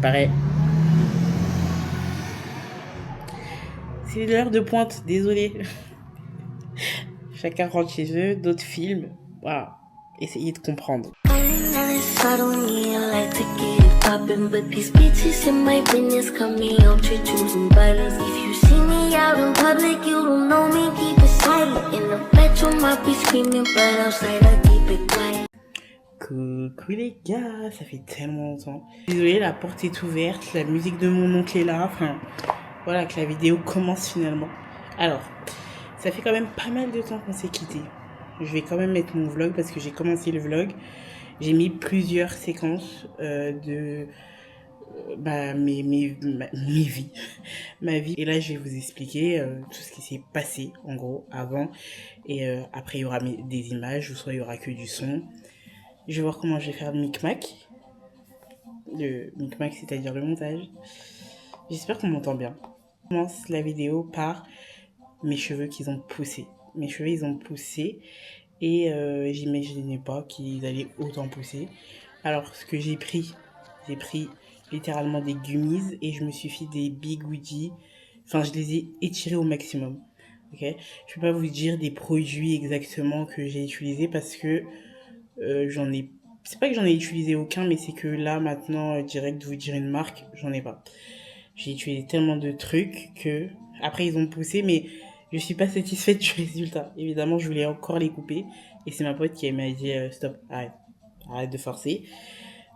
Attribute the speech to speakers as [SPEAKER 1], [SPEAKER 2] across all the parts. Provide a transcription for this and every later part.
[SPEAKER 1] Pareil. C'est l'heure de pointe, désolé. Chacun rentre chez eux, d'autres films. Voilà, essayez de comprendre. Coucou les gars, ça fait tellement longtemps. Désolée, la porte est ouverte, la musique de mon oncle est là. Enfin, voilà que la vidéo commence finalement. Alors, ça fait quand même pas mal de temps qu'on s'est quitté. Je vais quand même mettre mon vlog parce que j'ai commencé le vlog. J'ai mis plusieurs séquences de mes vies. Ma vie. Et là, je vais vous expliquer tout ce qui s'est passé, en gros, avant. Et après, il y aura des images, ou soit il y aura que du son. Je vais voir comment je vais faire le micmac. Le micmac, c'est-à-dire le montage. J'espère qu'on m'entend bien. Je commence la vidéo par mes cheveux qu'ils ont poussé. Mes cheveux, ils ont poussé. Et j'imaginais pas qu'ils allaient autant pousser. Alors, ce que j'ai pris littéralement des gummies. Et je me suis fait des bigoudis. Enfin, je les ai étirés au maximum. Ok, je peux pas vous dire des produits exactement que j'ai utilisés parce que c'est pas que j'en ai utilisé aucun, mais c'est que là maintenant direct vous dire une marque, j'en ai pas. J'ai utilisé tellement de trucs que après ils ont poussé, mais je suis pas satisfaite du résultat. Évidemment, je voulais encore les couper et c'est ma pote qui m'a dit stop, arrête de forcer.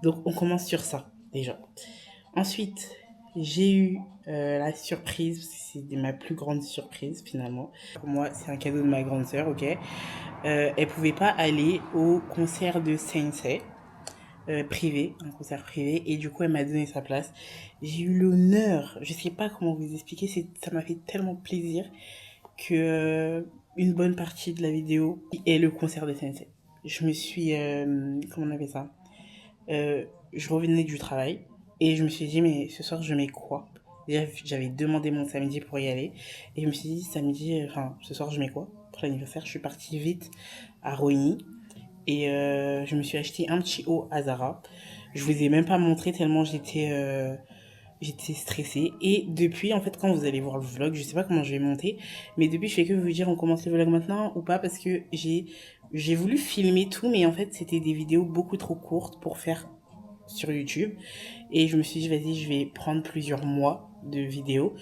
[SPEAKER 1] Donc on commence sur ça déjà. Ensuite, j'ai eu la surprise, c'est ma plus grande surprise finalement. Pour moi, c'est un cadeau de ma grande sœur, ok. Elle pouvait pas aller au concert de Sensei privé, un concert privé, et du coup elle m'a donné sa place. J'ai eu l'honneur, je sais pas comment vous expliquer, ça m'a fait tellement plaisir que une bonne partie de la vidéo est le concert de Sensei. Je me suis, comment on appelle ça, je revenais du travail et je me suis dit mais ce soir je mets quoi? Déjà j'avais demandé mon samedi pour y aller et je me suis dit ce soir je mets quoi pour l'anniversaire. Je suis partie vite à Rony et je me suis acheté un petit haut à Zara. Je vous ai même pas montré tellement j'étais stressée. Et depuis, en fait, quand vous allez voir le vlog, je sais pas comment je vais monter, mais depuis, je fais que vous dire on commence le vlog maintenant ou pas, parce que j'ai voulu filmer tout, mais en fait, c'était des vidéos beaucoup trop courtes pour faire sur YouTube. Et je me suis dit, vas-y, je vais prendre plusieurs mois de vidéos.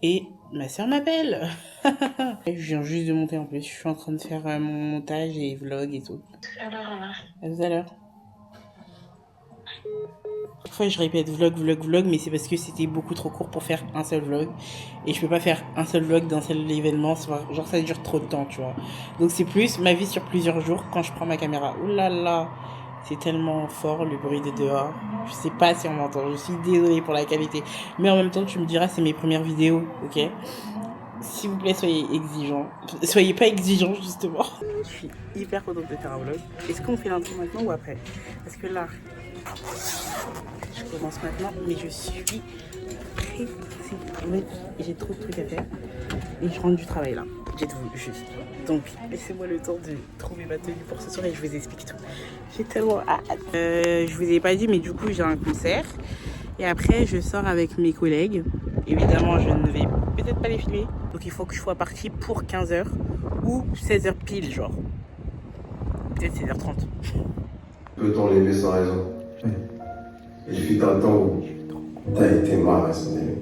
[SPEAKER 1] Et ma soeur m'appelle. Je viens juste de monter en plus. Je suis en train de faire mon montage et vlog et tout. Alors, à tout à l'heure. Parfois je répète vlog, mais c'est parce que c'était beaucoup trop court pour faire un seul vlog. Et je peux pas faire un seul vlog d'un seul événement, genre ça dure trop de temps, tu vois. Donc c'est plus ma vie sur plusieurs jours quand je prends ma caméra. Ouh là là, c'est tellement fort le bruit de dehors. Je sais pas si on m'entend, je suis désolée pour la qualité. Mais en même temps, tu me diras, c'est mes premières vidéos, ok? S'il vous plaît, soyez exigeants. Soyez pas exigeants, justement. Je suis hyper contente de faire un vlog. Est-ce qu'on fait l'intro maintenant ou après? Parce que là, je commence maintenant, mais je suis pressée. J'ai trop de trucs à faire. Et je rentre du travail là. Dites-vous juste. Donc, laissez-moi le temps de trouver ma tenue pour ce soir et je vous explique tout. J'ai tellement hâte. Je vous ai pas dit, mais du coup, j'ai un concert. Et après, je sors avec mes collègues. Évidemment, je ne vais peut-être pas les filmer. Donc, il faut que je sois partie pour 15h ou 16h pile, genre. Peut-être 16h30.
[SPEAKER 2] Peut-on l'aimer sans raison? Il fut un temps où t'as été marre à son aimé.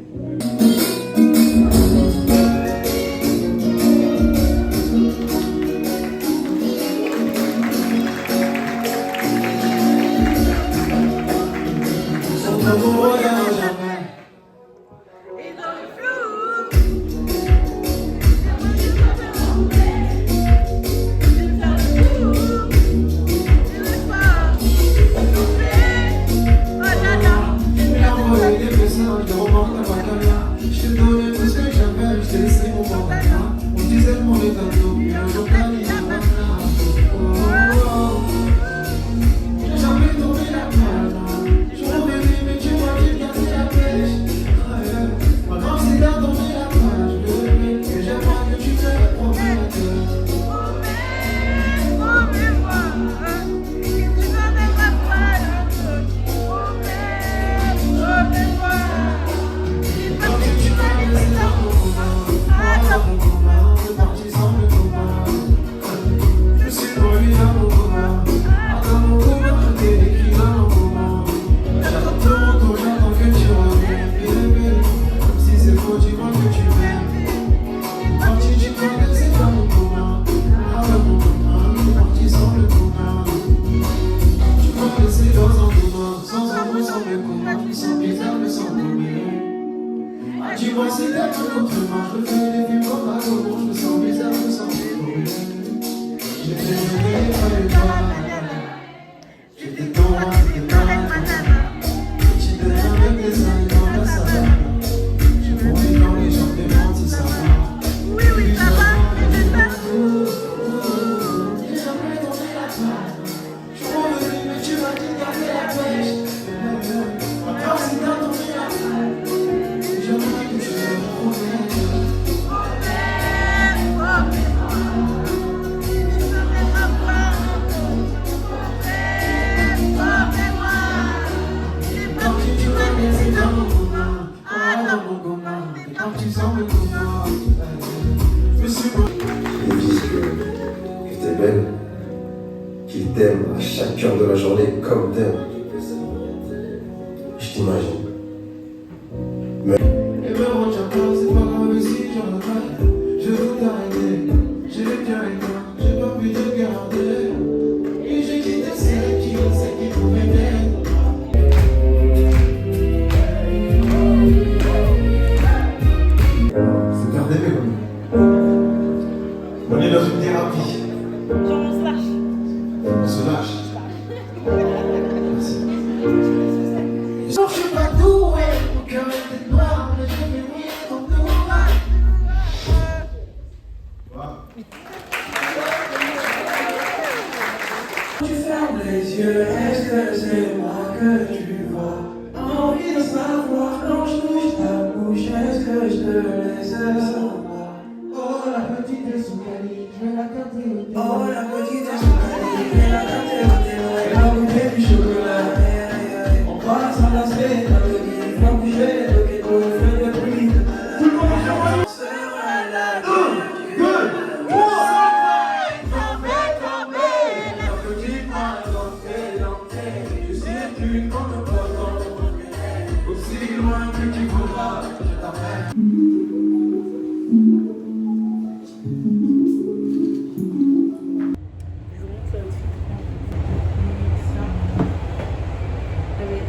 [SPEAKER 2] Dis-moi si t'aimes autrement, je fais des films comme à l'eau, je me sens bizarre, je me sens mauvais. J'étais réveillé par les doigts, j'étais tombé, j'étais malade. J'étais avec les amis dans la salle, j'ai couru dans les jambes des mentis, ça va.
[SPEAKER 3] Oui, oui, ça va, c'est ça.
[SPEAKER 2] J'ai jamais tourné la page, je suis revenu, mais tu m'as dit garder la pêche. Encore si t'as tourné la page, j'aimerais que tu me reviennes. Ils disent que t'es belle, qu'ils t'aiment à chaque heure de la journée comme t'aimes. Je t'imagine. Mais... Et me retiens pas, c'est pas grave si je regrette. Je veux t'arrêter, j'ai le cœur et toi, j'ai pas pu te garder. Et j'ai quitté celle qui pouvait m'aider. C'est garder mes amis. On est dans une thérapie.
[SPEAKER 1] Genre, on se lâche.
[SPEAKER 2] On se lâche. Merci. Non, je suis pas doué, mon cœur était noir, mais je vais briller ton noir. Tu fermes les yeux, est-ce que c'est moi que tu vois? Envie de savoir quand je touche ta bouche, est-ce que je te laisse savoir? Oh la petite est sous Cali, je vais la capter au thé. Oh la petite est sous Cali, je vais la capter au thé. Elle a goûté du chocolat, on va s'enlacer, t'as le dit, va bouger, le ghetto, fais le bruit. Tout le monde sera là. 1, 2, 3. Aussi loin que tu voudras, je t'emmène.
[SPEAKER 1] Je vous montre l'outfit. Ça. Avec.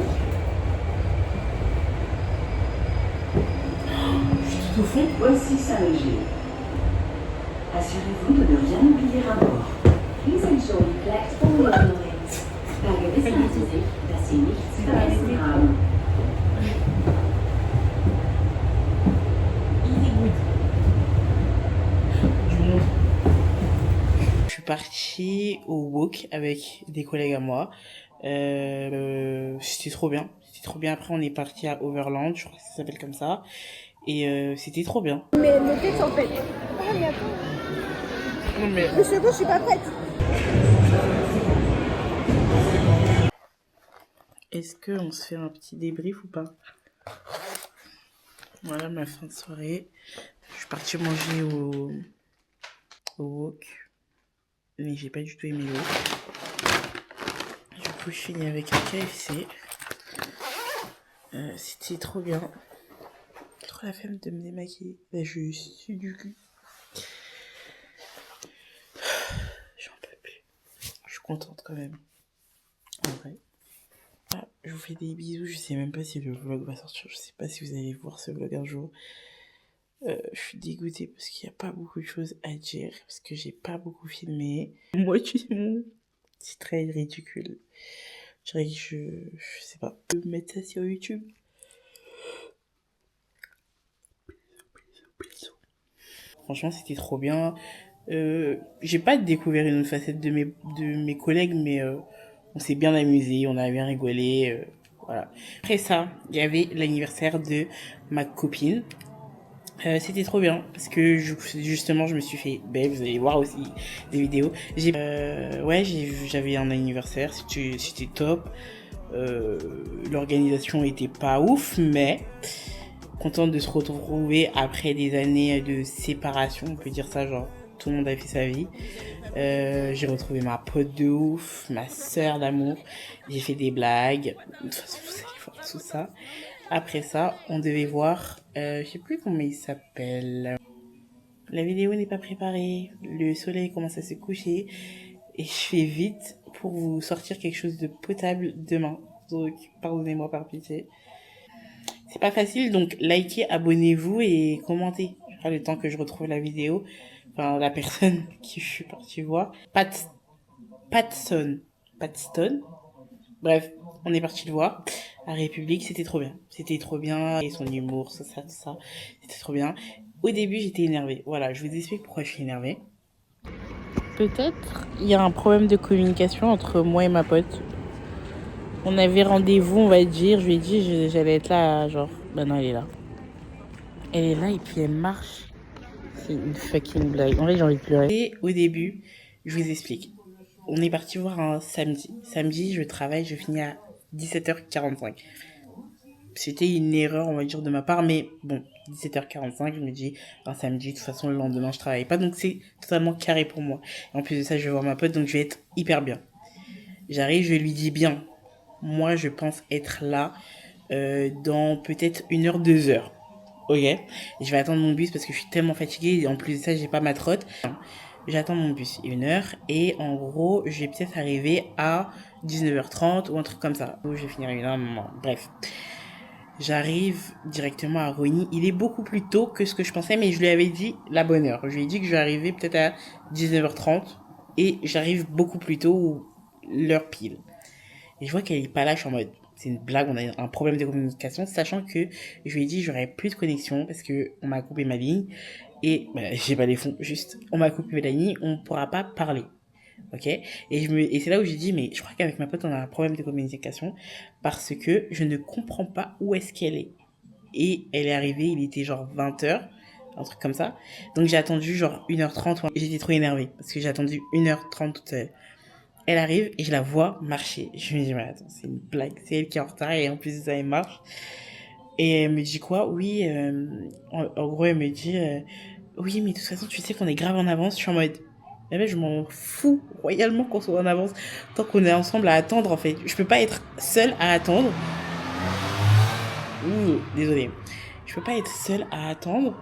[SPEAKER 1] Je suis tout au fond.
[SPEAKER 4] Voici Saint-Léger. Assurez-vous de ne rien oublier à bord. Please ensure you collect all your belongings. Berge wissen Sie sich, dass Sie nichts vergessen haben.
[SPEAKER 1] Easy good. Je vous montre. Je suis partie au walk avec des collègues à moi. C'était trop bien. C'était trop bien. Après, on est parti à Overland, je crois que ça s'appelle comme ça. Et c'était trop bien.
[SPEAKER 3] Mais le texte en fait. Ah, mais attends.
[SPEAKER 1] Non, mais...
[SPEAKER 3] Le second, je suis pas prête.
[SPEAKER 1] Est-ce qu'on se fait un petit débrief ou pas? Voilà ma fin de soirée. Je suis partie manger au wok. Mais j'ai pas du tout aimé le wok. Du coup, je finis avec un KFC. C'était trop bien. Trop la flemme de me démaquiller. Là, je suis du cul. J'en peux plus. Je suis contente quand même. En vrai. Ah, je vous fais des bisous. Je sais même pas si le vlog va sortir. Je sais pas si vous allez voir ce vlog un jour. Je suis dégoûtée parce qu'il n'y a pas beaucoup de choses à dire. Parce que j'ai pas beaucoup filmé. Moi, c'est très ridicule. Je dirais que je sais pas. Je peux mettre ça sur YouTube. Franchement, c'était trop bien. J'ai pas découvert une autre facette de mes collègues, mais on s'est bien amusé, on a bien rigolé. Voilà. Après ça, il y avait l'anniversaire de ma copine. C'était trop bien parce que justement je me suis fait belle, vous allez voir aussi des vidéos. J'avais un anniversaire, c'était top. L'organisation était pas ouf, mais contente de se retrouver après des années de séparation, on peut dire ça, genre tout le monde a fait sa vie. J'ai retrouvé ma pote de ouf, ma sœur d'amour, j'ai fait des blagues, de toute façon vous allez voir tout ça. Après ça, on devait voir, je sais plus comment il s'appelle. La vidéo n'est pas préparée, le soleil commence à se coucher et je fais vite pour vous sortir quelque chose de potable demain. Donc, pardonnez-moi par pitié. C'est pas facile, donc likez, abonnez-vous et commentez. Le temps que je retrouve la vidéo, enfin la personne qui je suis partie voir. Patson. Bref, on est parti le voir à République, c'était trop bien. C'était trop bien, et son humour, tout ça, c'était trop bien. Au début, j'étais énervée. Voilà, je vous explique pourquoi je suis énervée. Peut-être il y a un problème de communication entre moi et ma pote. On avait rendez-vous, on va dire, je lui ai dit j'allais être là, genre, bah non, elle est là. Elle est là et puis elle marche. C'est une fucking blague. En vrai, j'ai envie de pleurer. Et au début, je vous explique. On est parti voir un samedi. Samedi, je travaille, je finis à 17h45. C'était une erreur, on va dire, de ma part, mais bon, 17h45, je me dis, un samedi, de toute façon, le lendemain, je travaille pas, donc c'est totalement carré pour moi. Et en plus de ça, je vais voir ma pote, donc je vais être hyper bien. J'arrive, je lui dis bien, moi, je pense être là dans peut-être 1 heure, 2 heures. Ok, et je vais attendre mon bus parce que je suis tellement fatiguée, et en plus de ça, j'ai pas ma trotte. J'attends mon bus 1 heure, et en gros, je vais peut-être arriver à 19h30 ou un truc comme ça. Ou je vais finir 1 heure, bref. J'arrive directement à Rony. Il est beaucoup plus tôt que ce que je pensais, mais je lui avais dit la bonne heure. Je lui ai dit que je vais arriver peut-être à 19h30 et j'arrive beaucoup plus tôt ou l'heure pile. Et je vois qu'elle est pas là, je suis en mode, c'est une blague, on a un problème de communication, sachant que je lui ai dit j'aurais plus de connexion parce que on m'a coupé ma ligne et j'ai pas les fonds, juste on m'a coupé la ligne, on pourra pas parler. Ok, et c'est là où j'ai dit mais je crois qu'avec ma pote on a un problème de communication parce que je ne comprends pas où est-ce qu'elle est. Et elle est arrivée, il était genre 20h, un truc comme ça. Donc j'ai attendu genre 1h30, j'étais trop énervée parce que j'ai attendu 1h30 toute seule. Elle arrive et je la vois marcher. Je me dis mais attends, c'est une blague, c'est elle qui est en retard et en plus de ça elle marche. Et elle me dit quoi? Oui, en gros elle me dit oui mais de toute façon tu sais qu'on est grave en avance. Je suis en mode mais ben, je m'en fous royalement qu'on soit en avance tant qu'on est ensemble à attendre en fait. Je peux pas être seule à attendre. Désolée. Je peux pas être seule à attendre.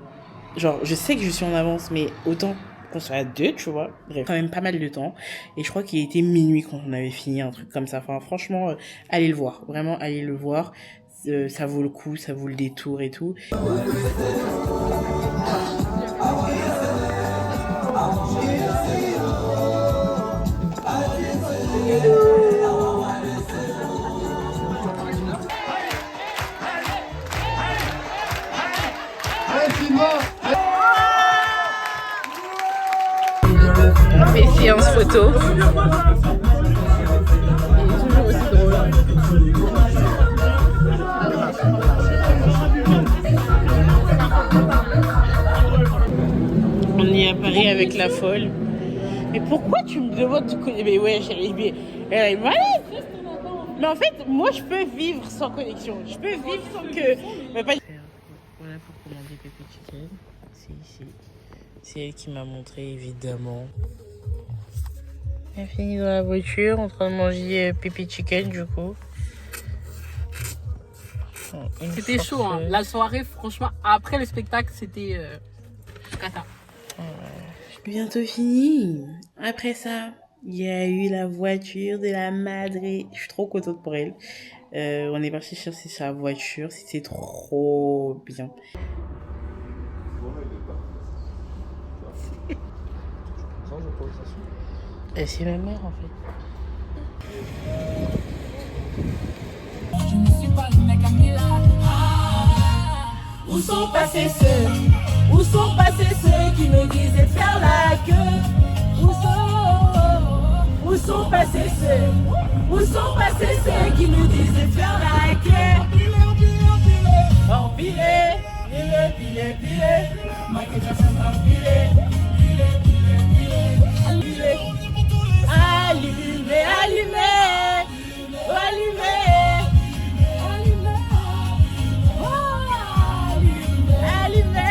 [SPEAKER 1] Genre, je sais que je suis en avance, mais autant qu'on soit à 2, tu vois. Bref, quand même pas mal de temps. Et je crois qu'il était minuit quand on avait fini, un truc comme ça. Enfin, franchement, allez le voir. Vraiment, allez le voir. Ça vaut le coup, ça vaut le détour et tout. On fait séance photo. Il est toujours aussi drôle. On est à Paris avec la folle. Mais pourquoi tu me demandes de connaître? Mais ouais, chérie, elle est malade. Mais en fait, moi je peux vivre sans connexion. Je peux vivre sans que. Mais pas... Voilà pour commander Pepe Chicken. C'est ici. C'est elle qui m'a montré, évidemment. On a fini dans la voiture en train de manger Pepe Chicken, du coup.
[SPEAKER 5] C'était chaud, hein. La soirée, franchement, après le spectacle, c'était cata.
[SPEAKER 1] Bientôt fini. Après ça, il y a eu la voiture de la madre. Je suis trop contente pour elle. On est parti chercher sa voiture. C'était trop bien. C'est ma mère en fait.
[SPEAKER 6] Je ne suis pas le mec à Mila. Où sont passés ceux? Où sont passés ceux qui me disaient de faire la queue? Où sont passés ceux? Où sont passés ceux qui me disaient de faire la queue? Empilé, empilé, Michael Jackson empilé. Allumez, allumez, allumez, allumez, allumez.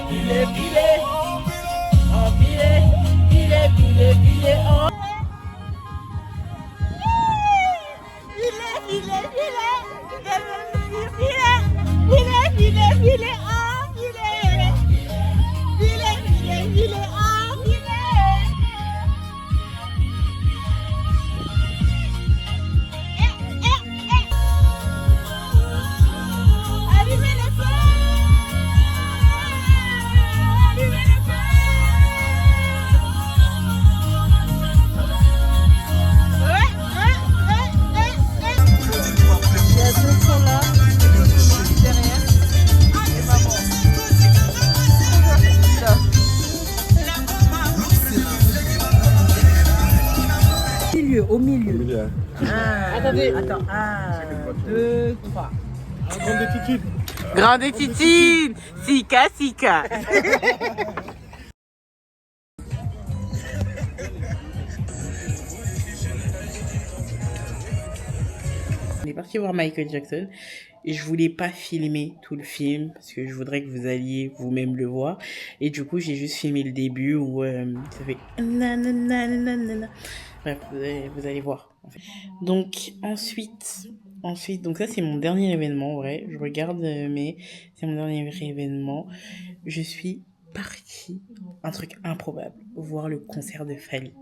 [SPEAKER 6] Pile, pile, empilé, pile, pile, milieu, au milieu.
[SPEAKER 7] Milieu, hein.
[SPEAKER 5] Attendez.
[SPEAKER 6] Attends, 1, 2, 3.
[SPEAKER 7] Grande attitude.
[SPEAKER 1] Grande titine. Sika, sika. On est parti voir Michael Jackson et je voulais pas filmer tout le film parce que je voudrais que vous alliez vous-même le voir et du coup j'ai juste filmé le début où ça fait nananana. Bref, vous allez voir en fait. Donc ensuite donc ça c'est mon dernier événement, ouais, je regarde mais c'est mon dernier événement. Je suis partie, un truc improbable, voir le concert de Fally.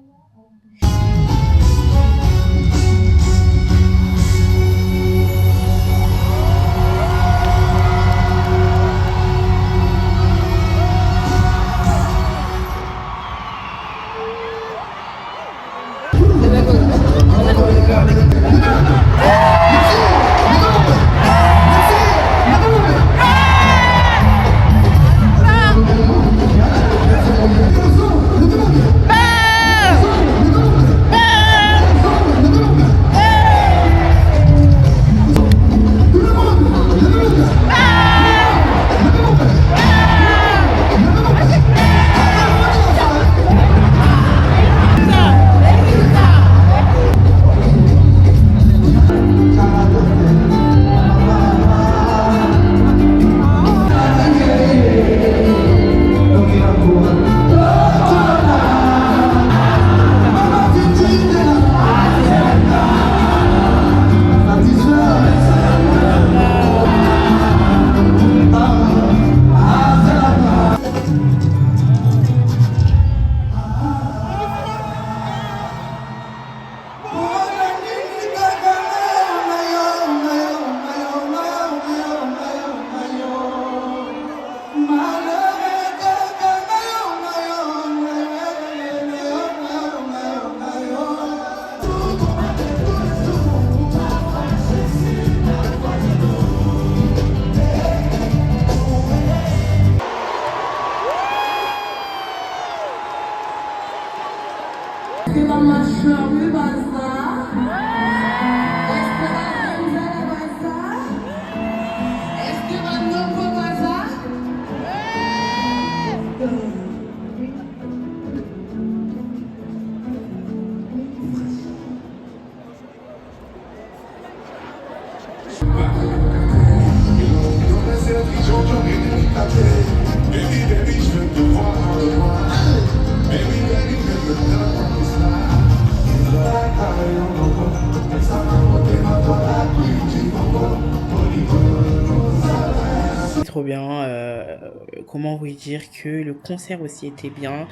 [SPEAKER 1] Trop bien, comment vous dire que le concert aussi était bien.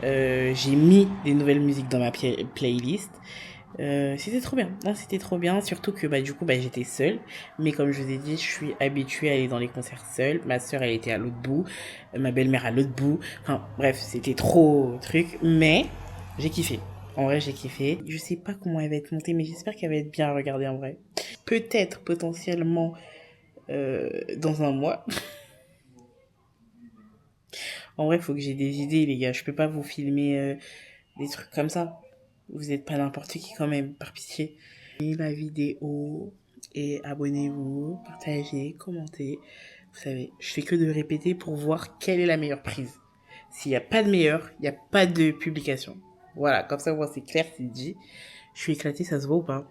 [SPEAKER 1] J'ai mis des nouvelles musiques dans ma playlist. C'était trop bien, non, c'était trop bien, surtout que du coup j'étais seule, mais comme je vous ai dit, je suis habituée à aller dans les concerts seule. Ma soeur elle était à l'autre bout, ma belle-mère à l'autre bout, enfin bref, c'était trop truc, mais j'ai kiffé. En vrai, j'ai kiffé. Je sais pas comment elle va être montée, mais j'espère qu'elle va être bien à regarder en vrai. Peut-être, potentiellement, dans un mois. En vrai, faut que j'ai des idées, les gars. Je peux pas vous filmer des trucs comme ça. Vous êtes pas n'importe qui quand même, par pitié. Aimez la vidéo et abonnez-vous, partagez, commentez. Vous savez, je fais que de répéter pour voir quelle est la meilleure prise. S'il n'y a pas de meilleure, il n'y a pas de publication. Voilà, comme ça, moi, c'est clair, c'est dit. Je suis éclatée, ça se voit ou pas?